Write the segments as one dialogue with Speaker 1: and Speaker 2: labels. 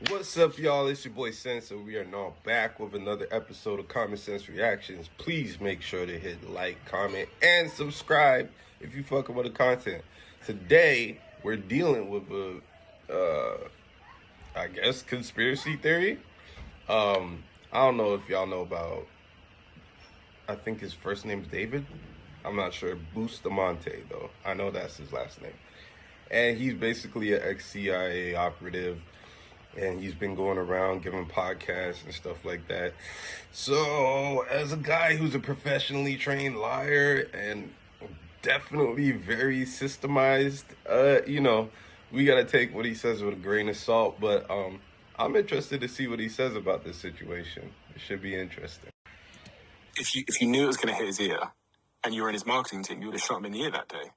Speaker 1: What's up, y'all? It's your boy Sense, and we are now back with another episode of Common Sense Reactions. Please make sure to hit like, comment, and subscribe if you fucking with the content. Today, we're dealing with I guess, conspiracy theory. I don't know if y'all know about, I think his first name's David. I'm not sure. Bustamante, though. I know that's his last name. And he's basically an ex-CIA operative, and he's been going around giving podcasts and stuff like that. So, as a guy who's a professionally trained liar and definitely very systemized, we gotta take what he says with a grain of salt. But I'm interested to see what he says about this situation. It should be interesting.
Speaker 2: If you knew it was going to hit his ear, and you were in his marketing team, you would have shot him in the ear that day.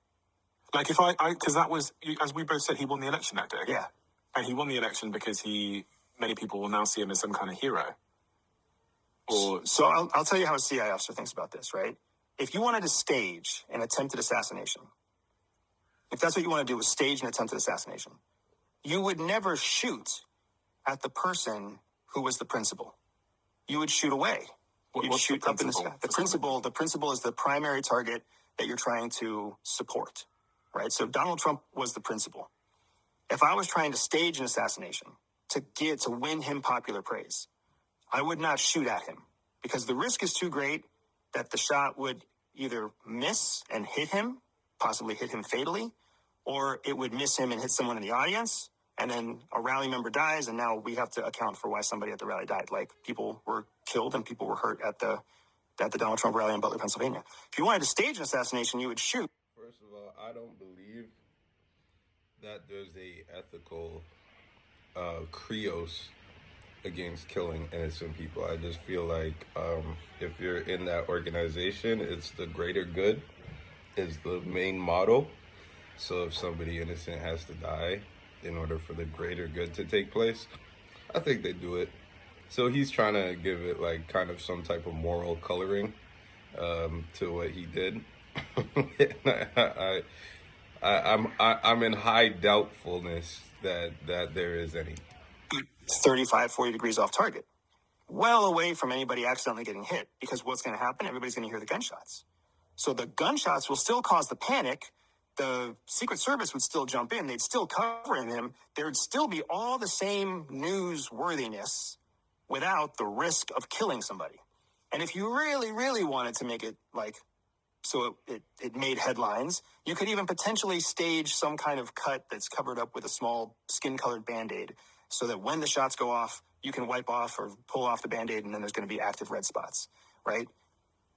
Speaker 2: Like because that was, as we both said, he won the election that day.
Speaker 3: Yeah.
Speaker 2: And he won the election because many people will now see him as some kind of hero.
Speaker 3: So I'll tell you how a CIA officer thinks about this, right? If you wanted to stage an attempted assassination, if that's what you want to do, is stage an attempted assassination, you would never shoot at the person who was the principal. You would shoot away. You'd shoot up in the sky. The principal is the primary target that you're trying to support, right? So Donald Trump was the principal. If I was trying to stage an assassination to win him popular praise, I would not shoot at him because the risk is too great that the shot would either miss and hit him, possibly hit him fatally, or it would miss him and hit someone in the audience, and then a rally member dies, and now we have to account for why somebody at the rally died. Like, people were killed and people were hurt at the Donald Trump rally in Butler, Pennsylvania. If you wanted to stage an assassination, you would shoot.
Speaker 1: First of all, I don't believe that there's a ethical creos against killing innocent people. I just feel like if you're in that organization, it's the greater good is the main motto. So if somebody innocent has to die in order for the greater good to take place, I think they do it. So he's trying to give it like kind of some type of moral coloring to what he did. I'm in high doubtfulness that there is any.
Speaker 3: 35, 40 degrees off target, well away from anybody accidentally getting hit, because what's going to happen? Everybody's going to hear the gunshots. So the gunshots will still cause the panic. The Secret Service would still jump in. They'd still cover him. There would still be all the same newsworthiness without the risk of killing somebody. And if you really, really wanted to make it like, so it made headlines, you could even potentially stage some kind of cut that's covered up with a small skin-colored Band-Aid so that when the shots go off, you can wipe off or pull off the Band-Aid and then there's going to be active red spots, right?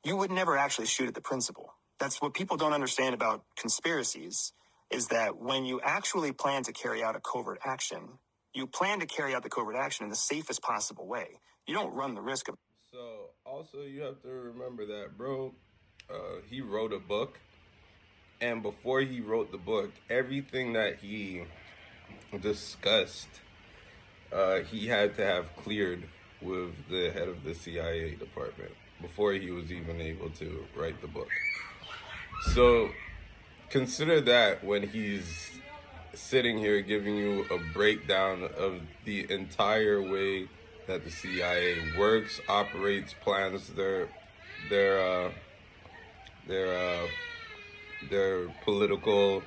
Speaker 3: You would never actually shoot at the principal. That's what people don't understand about conspiracies, is that when you actually plan to carry out a covert action, you plan to carry out the covert action in the safest possible way. You don't run the risk of...
Speaker 1: So, also, you have to remember that, bro, he wrote a book, and before he wrote the book, everything that he discussed, he had to have cleared with the head of the CIA department before he was even able to write the book. So consider that when he's sitting here giving you a breakdown of the entire way that the CIA works, operates, plans their political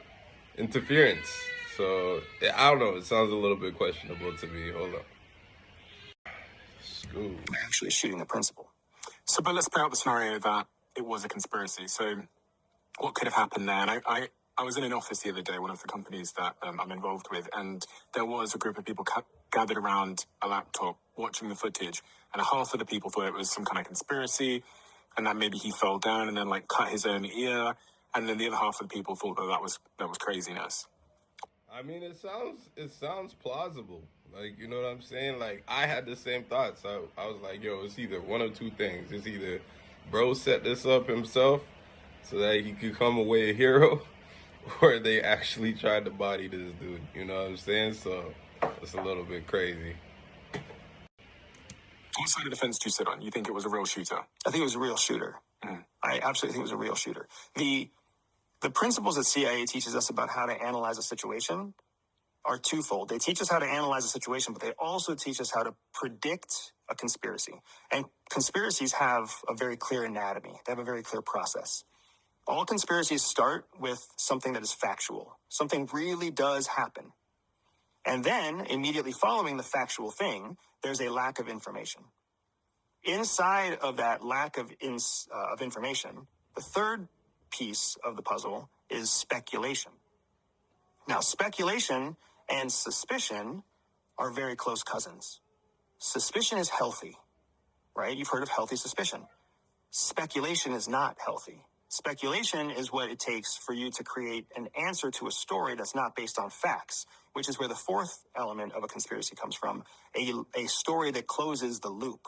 Speaker 1: interference. So I don't know. It sounds a little bit questionable to me. Hold on. School.
Speaker 3: Actually shooting the principal.
Speaker 2: So, but let's play out the scenario that it was a conspiracy. So what could have happened there? And I was in an office the other day, one of the companies that I'm involved with, and there was a group of people gathered around a laptop watching the footage, and half of the people thought it was some kind of conspiracy, and that maybe he fell down and then like cut his own ear, and then the other half of the people thought that was craziness.
Speaker 1: I mean, it sounds plausible. Like, you know what I'm saying? Like, I had the same thoughts. I was like, yo, it's either one of two things. It's either bro set this up himself so that he could come away a hero, or they actually tried to body this dude. You know what I'm saying? So it's a little bit crazy.
Speaker 2: What side of the fence do you sit on? You think it was a real shooter?
Speaker 3: I think it was a real shooter. I absolutely think it was a real shooter. The principles that CIA teaches us about how to analyze a situation are twofold. They teach us how to analyze a situation, but they also teach us how to predict a conspiracy. And conspiracies have a very clear anatomy. They have a very clear process. All conspiracies start with something that is factual. Something really does happen. And then, immediately following the factual thing, there's a lack of information. Inside of that lack of information, the third piece of the puzzle is speculation. Now, speculation and suspicion are very close cousins. Suspicion is healthy, right? You've heard of healthy suspicion. Speculation is not healthy. Speculation is what it takes for you to create an answer to a story that's not based on facts, which is where the fourth element of a conspiracy comes from, a story that closes the loop.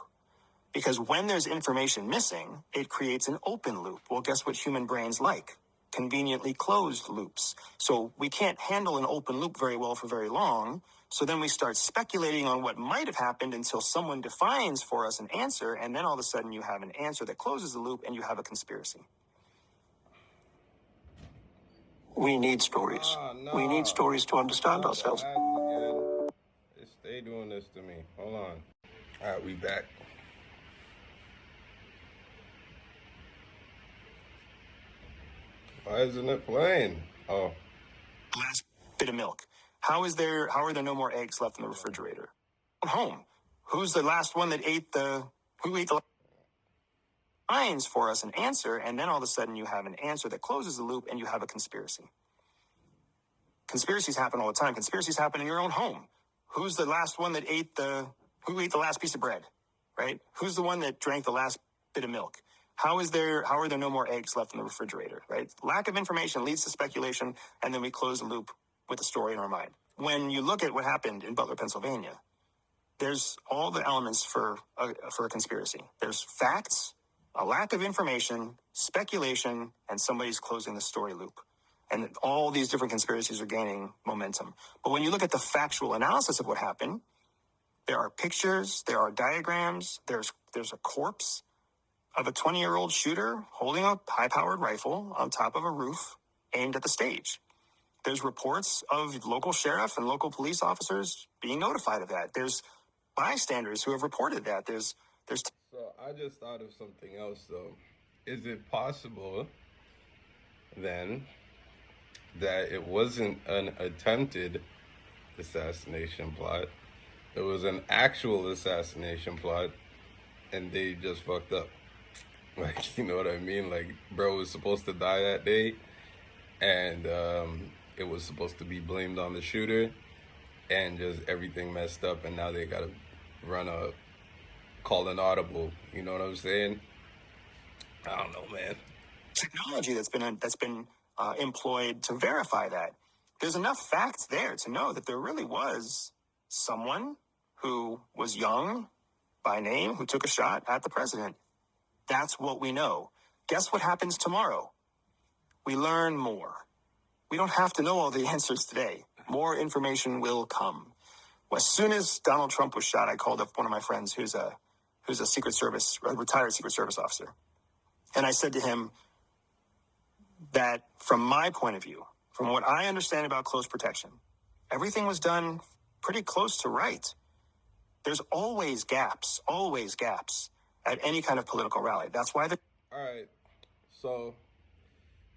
Speaker 3: Because when there's information missing, it creates an open loop. Well, guess what human brains like? Conveniently closed loops. So we can't handle an open loop very well for very long. So then we start speculating on what might have happened until someone defines for us an answer. And then all of a sudden you have an answer that closes the loop and you have a conspiracy. We need stories. We need stories to understand ourselves.
Speaker 1: They stay doing this to me. Hold on. All right, we back. Why isn't it playing? Oh.
Speaker 3: Last bit of milk. How are there no more eggs left in the refrigerator? Home. Who's the last one that who ate the lines for us an answer, and then all of a sudden you have an answer that closes the loop and you have a conspiracy. Conspiracies happen all the time. Conspiracies happen in your own home. Who's the last one that who ate the last piece of bread, right? Who's the one that drank the last bit of milk? How are there no more eggs left in the refrigerator, right? Lack of information leads to speculation, and then we close the loop with a story in our mind. When you look at what happened in Butler, Pennsylvania, there's all the elements for a conspiracy. There's facts, a lack of information, speculation, and somebody's closing the story loop. And all these different conspiracies are gaining momentum. But when you look at the factual analysis of what happened, there are pictures, there are diagrams, there's a corpse of a 20-year-old shooter holding a high-powered rifle on top of a roof aimed at the stage. There's reports of local sheriff and local police officers being notified of that. There's bystanders who have reported that.
Speaker 1: So I just thought of something else, though. Is it possible, then, that it wasn't an attempted assassination plot? It was an actual assassination plot, and they just fucked up. Like, you know what I mean? Like, bro was supposed to die that day, and it was supposed to be blamed on the shooter, and just everything messed up, and now they gotta call an audible. You know what I'm saying? I don't know, man.
Speaker 3: Technology that's been employed to verify that. There's enough facts there to know that there really was someone who was young by name who took a shot at the president. That's what we know. Guess what happens tomorrow? We learn more. We don't have to know all the answers today. More information will come. Well, as soon as Donald Trump was shot, I called up one of my friends who's a retired Secret Service officer. And I said to him that from my point of view, from what I understand about close protection, everything was done pretty close to right. There's always gaps at any kind of political rally. That's why
Speaker 1: All right. So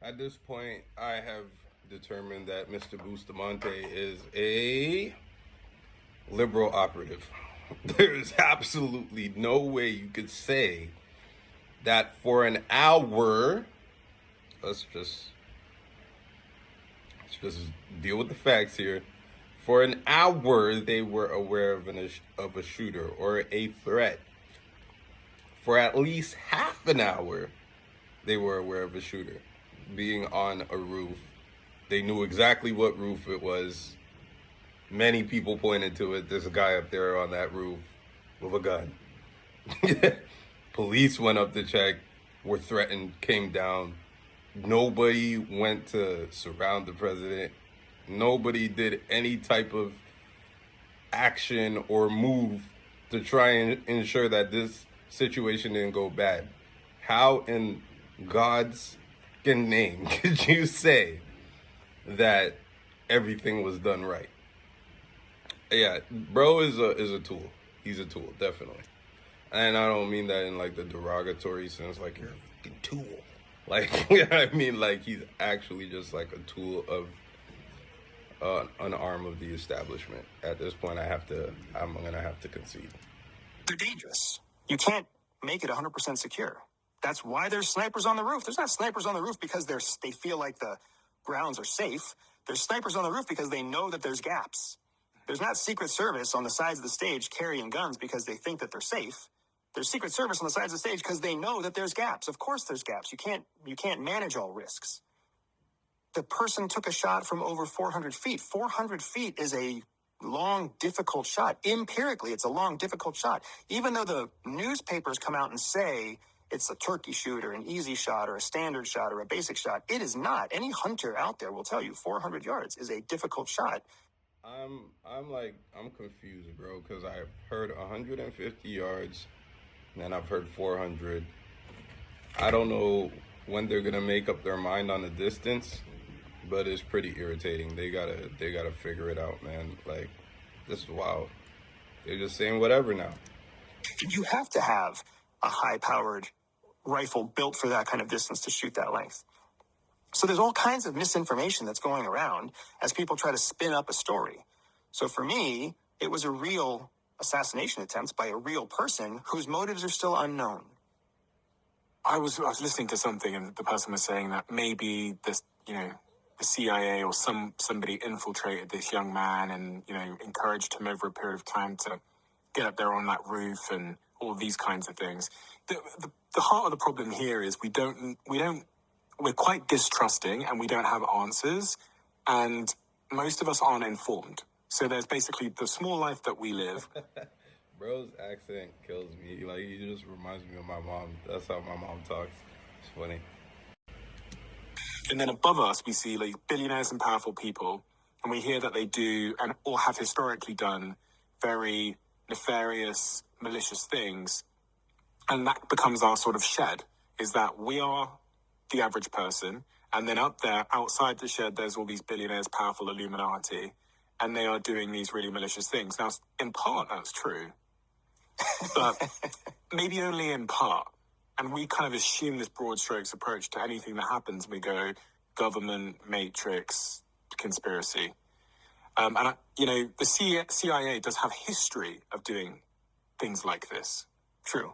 Speaker 1: at this point, I have determined that Mr. Bustamante is a liberal operative. There is absolutely no way you could say that for an hour, let's just deal with the facts here. For an hour, they were aware of a shooter or a threat. For at least half an hour, they were aware of a shooter being on a roof. They knew exactly what roof it was. Many people pointed to it. There's a guy up there on that roof with a gun. Police went up to check, were threatened, came down. Nobody went to surround the president. Nobody did any type of action or move to try and ensure that this situation didn't go bad. How in God's name could you say that everything was done right? Yeah, bro is a tool. He's a tool, definitely. And I don't mean that in like the derogatory sense, like you're a fucking tool. Like I mean, like he's actually just like a tool of an arm of the establishment. At this point, I'm gonna have to concede.
Speaker 3: They're dangerous. You can't make it 100% secure. That's why there's snipers on the roof. There's not snipers on the roof because they feel like the grounds are safe. There's snipers on the roof because they know that there's gaps. There's not Secret Service on the sides of the stage carrying guns because they think that they're safe. There's Secret Service on the sides of the stage because they know that there's gaps. Of course there's gaps. You can't manage all risks. The person took a shot from over 400 feet. 400 feet is a long, difficult shot. Empirically, it's a long, difficult shot. Even though the newspapers come out and say it's a turkey shoot or an easy shot or a standard shot or a basic shot, it is not. Any hunter out there will tell you 400 yards is a difficult shot.
Speaker 1: I'm confused, bro, because I've heard 150 yards and I've heard 400. I don't know when they're gonna make up their mind on the distance, but it's pretty irritating. They gotta figure it out, man. Like, this is wild. They're just saying whatever now.
Speaker 3: You have to have a high-powered rifle built for that kind of distance to shoot that length. So there's all kinds of misinformation that's going around as people try to spin up a story. So for me, it was a real assassination attempt by a real person whose motives are still unknown.
Speaker 2: I was listening to something, and the person was saying that maybe this, the CIA or somebody infiltrated this young man and encouraged him over a period of time to get up there on that roof and all these kinds of things. The heart of the problem here is we're quite distrusting and we don't have answers, and most of us aren't informed. So there's basically the small life that we live.
Speaker 1: Bro's accent kills me. Like, he just reminds me of my mom. That's how my mom talks. It's funny.
Speaker 2: And then above us, we see like billionaires and powerful people, and we hear that they do and or have historically done very nefarious, malicious things. And that becomes our sort of shed, is that we are the average person. And then up there, outside the shed, there's all these billionaires, powerful Illuminati, and they are doing these really malicious things. Now, in part, that's true, but maybe only in part. And we kind of assume this broad strokes approach to anything that happens. We go government, matrix, conspiracy. The CIA does have history of doing things like this.
Speaker 3: True.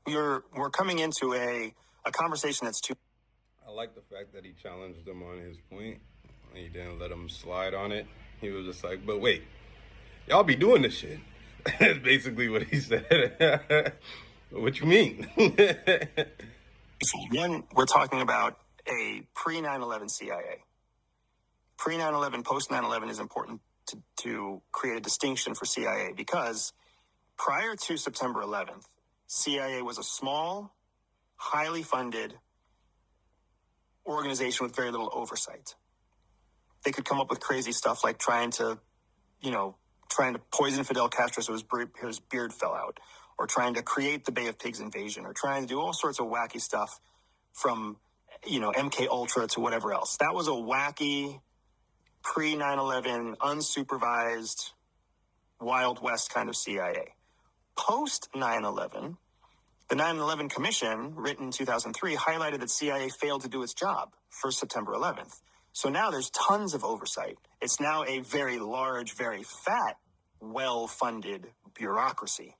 Speaker 3: We're coming into a conversation that's too...
Speaker 1: I like the fact that he challenged him on his point. He didn't let him slide on it. He was just like, but wait, y'all be doing this shit. That's basically what he said. What you mean?
Speaker 3: One, we're talking about a pre-9/11 CIA. Pre-9/11, post-9/11 is important to create a distinction for CIA because prior to September 11th, CIA was a small, highly funded organization with very little oversight. They could come up with crazy stuff like trying to poison Fidel Castro so his beard fell out, or trying to create the Bay of Pigs invasion, or trying to do all sorts of wacky stuff from, MK Ultra to whatever else. That was a wacky, pre-9/11, unsupervised, Wild West kind of CIA. Post 9/11, the 9/11 Commission, written in 2003, highlighted that CIA failed to do its job for September 11th. So now there's tons of oversight. It's now a very large, very fat, well-funded bureaucracy.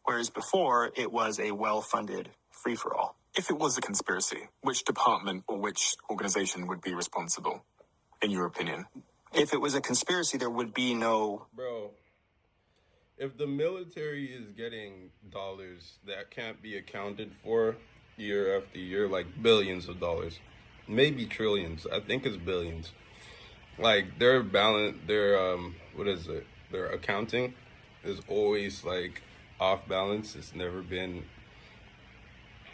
Speaker 3: Whereas before, it was a well-funded free-for-all.
Speaker 2: If it was a conspiracy, which department or which organization would be responsible, in your opinion?
Speaker 3: If it was a conspiracy, there would be no...
Speaker 1: Bro, if the military is getting dollars that can't be accounted for year after year, like billions of dollars, maybe trillions, I think it's billions. Like, their accounting is always like off balance. It's never been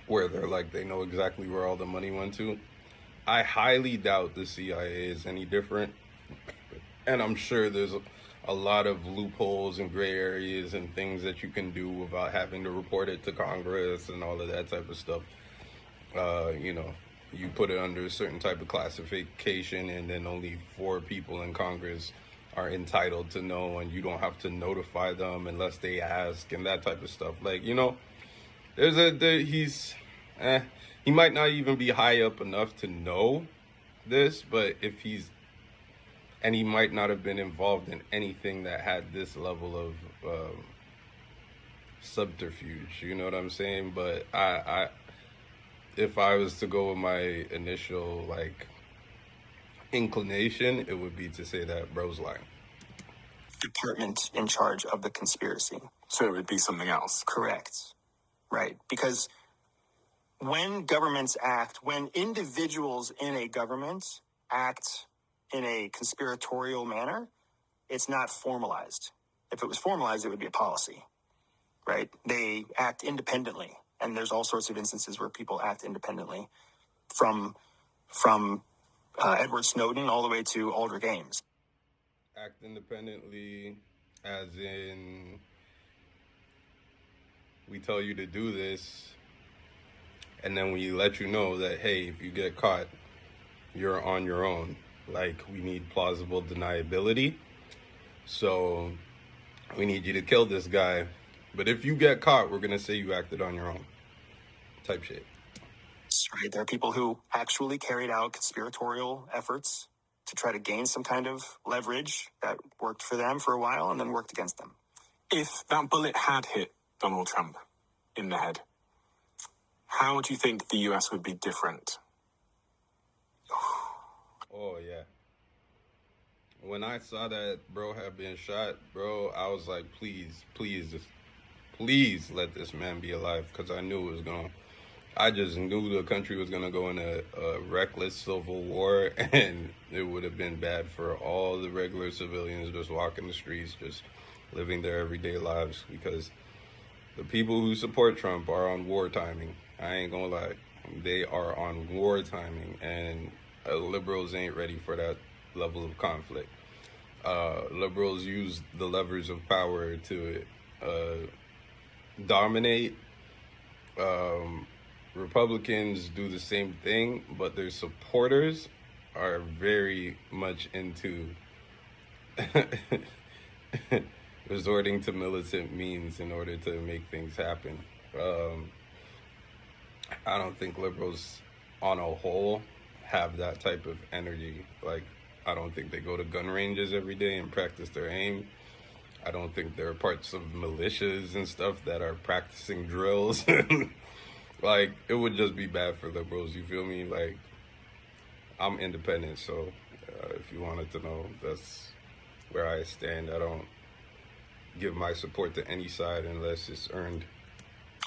Speaker 1: where they're like, they know exactly where all the money went to. I highly doubt the CIA is any different. And I'm sure there's a lot of loopholes and gray areas and things that you can do without having to report it to Congress and all of that type of stuff. You put it under a certain type of classification, and then only 4 people in Congress are entitled to know, and you don't have to notify them unless they ask, and that type of stuff. Like, you know, he might not even be high up enough to know this, but and he might not have been involved in anything that had this level of subterfuge. You know what I'm saying? But if I was to go with my initial like inclination, it would be to say that bro's lying.
Speaker 3: Department in charge of the conspiracy.
Speaker 2: So it would be something else.
Speaker 3: Correct. Right. Because when governments act, when individuals in a government act in a conspiratorial manner, it's not formalized. If it was formalized, it would be a policy, right? They act independently. And there's all sorts of instances where people act independently from Edward Snowden all the way to Aldrich Ames.
Speaker 1: Act independently, as in we tell you to do this, and then we let you know that, hey, if you get caught, you're on your own. Like, we need plausible deniability. So we need you to kill this guy. But if you get caught, we're going to say you acted on your own. Type shit.
Speaker 3: Right. There are people who actually carried out conspiratorial efforts to try to gain some kind of leverage that worked for them for a while and then worked against them.
Speaker 2: If that bullet had hit Donald Trump in the head, how do you think the US would be different?
Speaker 1: Oh, yeah. When I saw that bro had been shot, bro, I was like, please let this man be alive, because I knew it was going to. I just knew the country was going to go in a reckless civil war, and it would have been bad for all the regular civilians just walking the streets, just living their everyday lives, because the people who support Trump are on war timing. I ain't going to lie. They are on war timing, and liberals ain't ready for that level of conflict. Liberals use the levers of power to dominate. Republicans do the same thing, but their supporters are very much into resorting to militant means in order to make things happen. I don't think liberals on a whole have that type of energy. Like, I don't think they go to gun ranges every day and practice their aim. I don't think there are parts of militias and stuff that are practicing drills. Like, it would just be bad for liberals, you feel me? Like, I'm independent, so if you wanted to know, that's where I stand. I don't give my support to any side unless it's earned.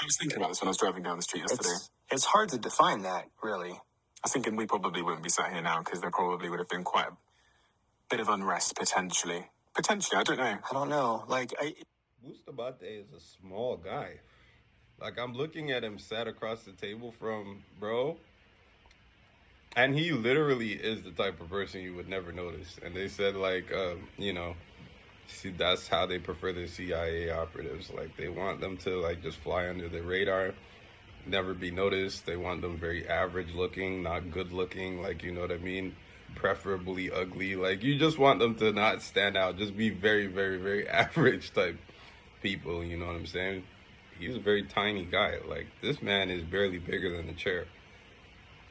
Speaker 2: I was thinking about this when I was driving down the street yesterday.
Speaker 3: It's hard to define that, really.
Speaker 2: I was thinking we probably wouldn't be sat here now because there probably would have been quite a bit of unrest, potentially. Potentially, I don't know.
Speaker 3: I don't know. Like,
Speaker 1: Bustamante is a small guy. Like, I'm looking at him sat across the table from bro, and he literally is the type of person you would never notice. And they said, like, you know, see, that's how they prefer their CIA operatives. Like, they want them to, like, just fly under the radar, never be noticed. They want them very average looking, not good looking, like, you know what I mean? Preferably ugly. Like, you just want them to not stand out. Just be very, very, very average type people, you know what I'm saying? He's a very tiny guy. Like, this man is barely bigger than the chair.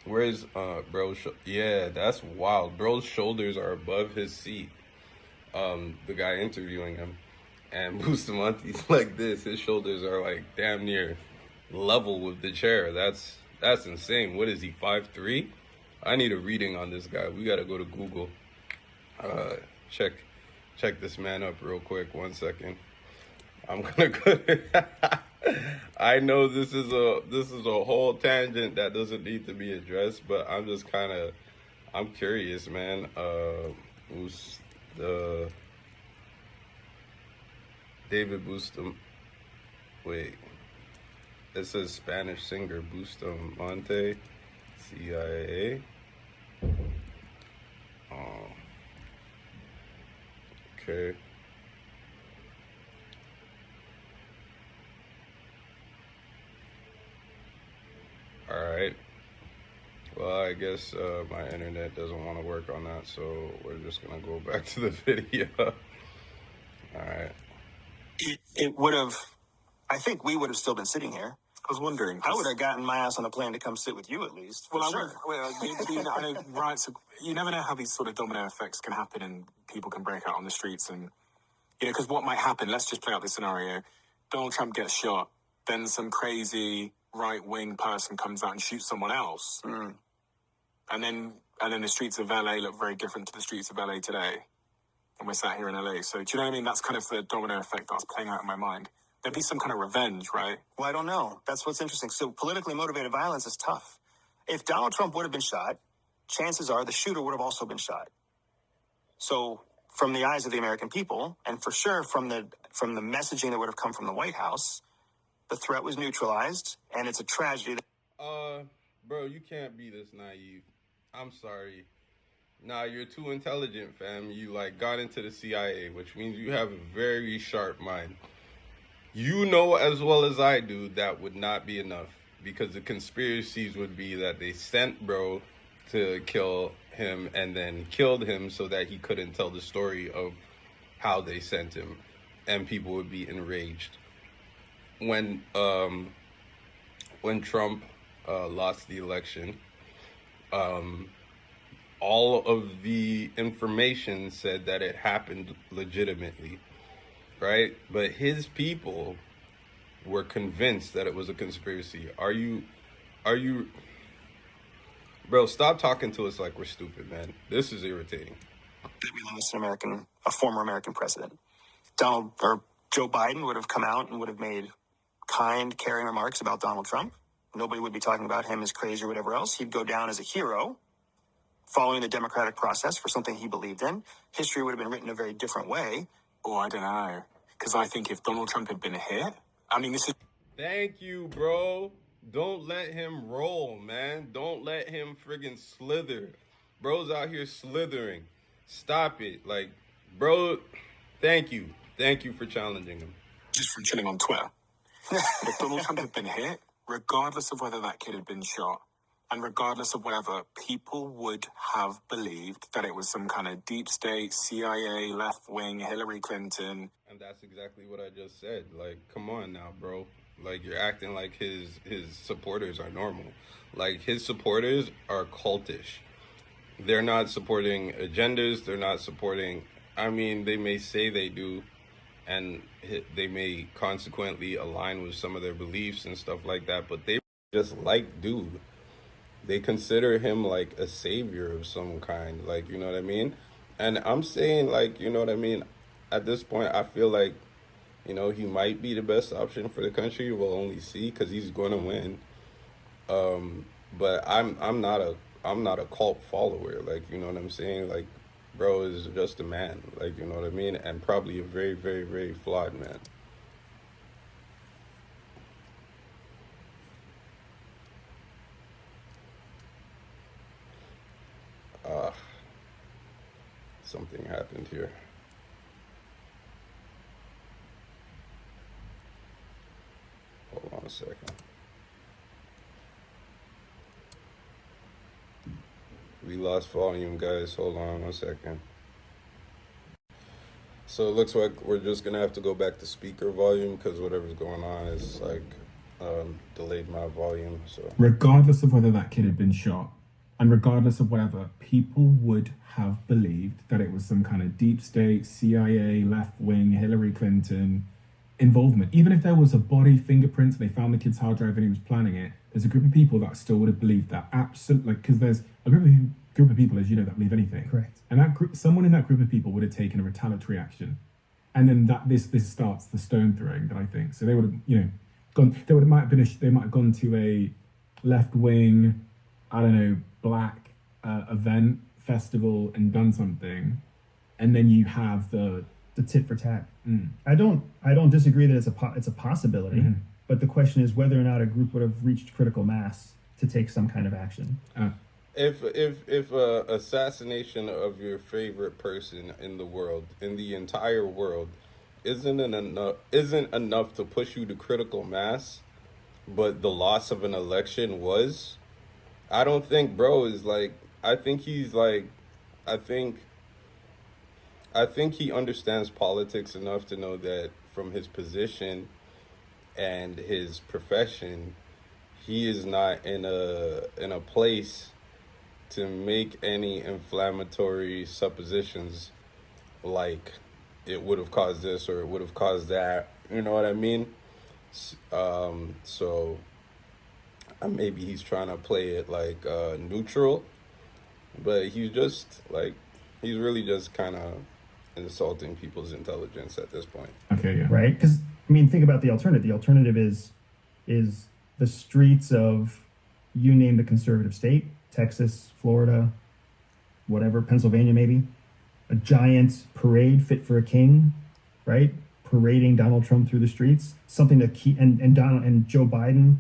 Speaker 1: Where's bro? Yeah, that's wild. Bro's shoulders are above his seat. The guy interviewing him, and Bustamante's like this. His shoulders are like damn near level with the chair. That's insane. What is he, 5'3"? I need a reading on this guy. We gotta go to Google. Check this man up real quick. 1 second. I'm gonna go. I know this is a whole tangent that doesn't need to be addressed, but I'm just I'm curious, man. Who's the David Bustamante? Wait, it says Spanish singer Bustamante, CIA. Okay. All right. Well, I guess my internet doesn't want to work on that, so we're just gonna go back to the video. All right.
Speaker 3: It would have, I think we would have still been sitting here.
Speaker 2: I was wondering.
Speaker 3: I would have gotten my ass on a plane to come sit with you at least.
Speaker 2: Well,
Speaker 3: Sure.
Speaker 2: I know, right? So you never know how these sort of domino effects can happen, and people can break out on the streets, and because what might happen? Let's just play out this scenario: Donald Trump gets shot, then some crazy right-wing person comes out and shoots someone else, and then the streets of LA look very different to the streets of LA today, and we're sat here in LA. So do you know what I mean? That's kind of the domino effect that's playing out in my mind. There'd be some kind of revenge, right?
Speaker 3: Well, I don't know. That's what's interesting. So politically motivated violence is tough. If Donald Trump would have been shot, chances are the shooter would have also been shot. So from the eyes of the American people, and for sure from the messaging that would have come from the White House, the threat was neutralized, and it's a tragedy.
Speaker 1: Bro, you can't be this naive. I'm sorry. Nah, you're too intelligent, fam. You got into the CIA, which means you have a very sharp mind. You know as well as I do that would not be enough, because the conspiracies would be that they sent bro to kill him and then killed him so that he couldn't tell the story of how they sent him, and people would be enraged. When Trump lost the election, all of the information said that it happened legitimately, right? But his people were convinced that it was a conspiracy. Are you, bro, stop talking to us like we're stupid, man. This is irritating.
Speaker 3: That we lost a former American president. Joe Biden would have come out and would have made kind, caring remarks about Donald Trump. Nobody would be talking about him as crazy or whatever else. He'd go down as a hero, following the democratic process for something he believed in. History would have been written a very different way.
Speaker 2: Oh, I don't know. Because I think if Donald Trump had been hit, I mean, this is...
Speaker 1: Thank you, bro. Don't let him roll, man. Don't let him friggin' slither. Bro's out here slithering. Stop it. Bro, thank you. Thank you for challenging him.
Speaker 2: Just from chilling on Twitter. If Donald Trump had been hit, regardless of whether that kid had been shot, and regardless of whatever, people would have believed that it was some kind of deep state, CIA, left wing, Hillary Clinton.
Speaker 1: And that's exactly what I just said. Come on now, bro. You're acting like his supporters are normal. His supporters are cultish. They're not supporting agendas. They're not supporting... I mean, they may say they do, and they may consequently align with some of their beliefs and stuff like that, but they just dude. They consider him a savior of some kind, you know what I mean? And I'm saying, you know what I mean? At this point, I feel he might be the best option for the country. We'll only see, because he's going to win. But I'm not a cult follower, you know what I'm saying? Bro is just a man, you know what I mean? And probably a very, very, very flawed man. Something happened here. Hold on a second. We lost volume, guys. Hold on 1 second. So it looks like we're just gonna have to go back to speaker volume, because whatever's going on is delayed my volume. So
Speaker 4: regardless of whether that kid had been shot, and regardless of whatever, people would have believed that it was some kind of deep state, CIA, left wing, Hillary Clinton involvement. Even if there was a body, fingerprints, they found the kid's hard drive and he was planning it, there's a group of people that still would have believed that. Absolutely, because there's a group of people, as you know, that believe anything.
Speaker 5: Correct.
Speaker 4: And that group, someone in that group of people would have taken a retaliatory action. And then this starts the stone throwing that I think. So they would have, gone, they might have gone to a left wing, I don't know, black event, festival, and done something, and then you have the
Speaker 5: tit for tat. I don't disagree that it's a possibility, but the question is whether or not a group would have reached critical mass to take some kind of action.
Speaker 1: If assassination of your favorite person in the world, in the entire world, isn't enough to push you to critical mass, but the loss of an election was, I don't think bro is like. I think he's like. I think. I think he understands politics enough to know that from his position and his profession, he is not in a place to make any inflammatory suppositions like it would have caused this or it would have caused that. You know what I mean? So maybe he's trying to play it like neutral, but he's really just kind of insulting people's intelligence at this point.
Speaker 4: Okay, yeah.
Speaker 5: Right? Because I mean, think about the alternative. The alternative is the streets of, you name the conservative state, Texas, Florida, whatever, Pennsylvania maybe, a giant parade fit for a king, right? Parading Donald Trump through the streets, something to keep, and Joe Biden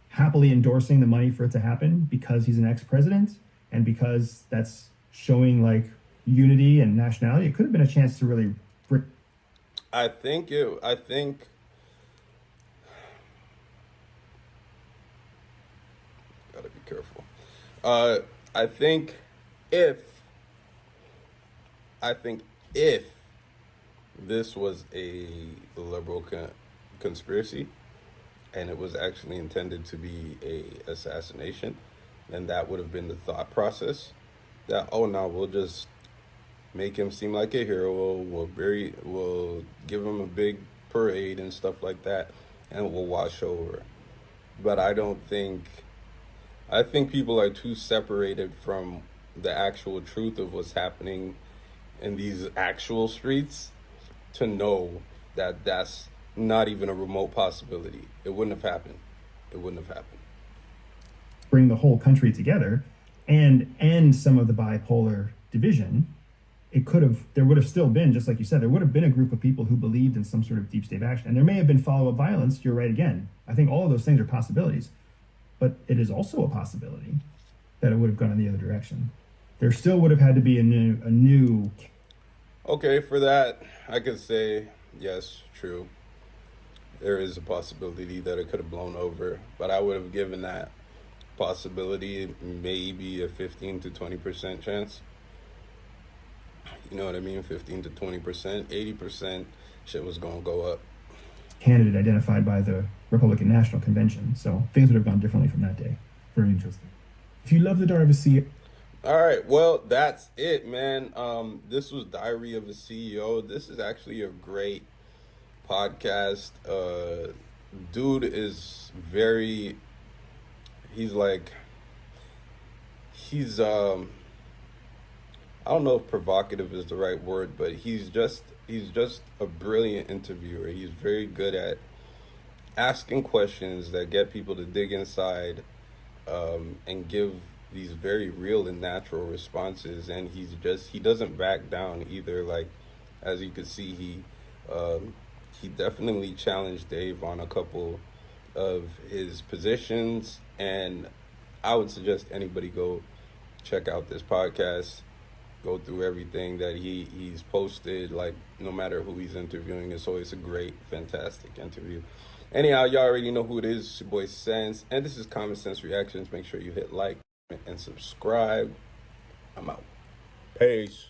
Speaker 5: happily endorsing the money for it to happen because he's an ex-president and because that's showing like unity and nationality. It could have been a chance to really
Speaker 1: I think gotta be careful. I think if if this was a liberal conspiracy and it was actually intended to be a assassination, then that would have been the thought process. That, oh no, we'll just make him seem like a hero. We'll give him a big parade and stuff like that, and we'll wash over. But I think people are too separated from the actual truth of what's happening in these actual streets to know that that's not even a remote possibility. It wouldn't have happened. It wouldn't have happened.
Speaker 5: bring the whole country together and end some of the bipolar division. There would have still been, just like you said, there would have been a group of people who believed in some sort of deep state action. And there may have been follow-up violence. You're right again. I think all of those things are possibilities. But it is also a possibility that it would have gone in the other direction. There still would have had to be a new.
Speaker 1: Okay, for that, I could say, yes, true. There is a possibility that it could have blown over, but I would have given that possibility maybe a 15 to 20% chance. You know what I mean? 15 to 20%, 80% shit was going to go up.
Speaker 5: Candidate identified by the Republican National Convention. So things would have gone differently from that day.
Speaker 4: Very interesting. If you love the Diary of a CEO,
Speaker 1: all right, well, that's it, man. This was Diary of a CEO. This is actually a great podcast. Dude is he's I don't know if provocative is the right word, but he's just a brilliant interviewer. He's very good at asking questions that get people to dig inside, and give these very real and natural responses. And he doesn't back down either. Like, as you can see, he definitely challenged Dave on a couple of his positions, and I would suggest anybody go check out this podcast, go through everything that he's posted. Like, no matter who he's interviewing, it's always a great, fantastic interview. Anyhow, y'all already know who it is. It's your boy Sense, and this is Common Sense Reactions. Make sure you hit like and subscribe. I'm out. Peace.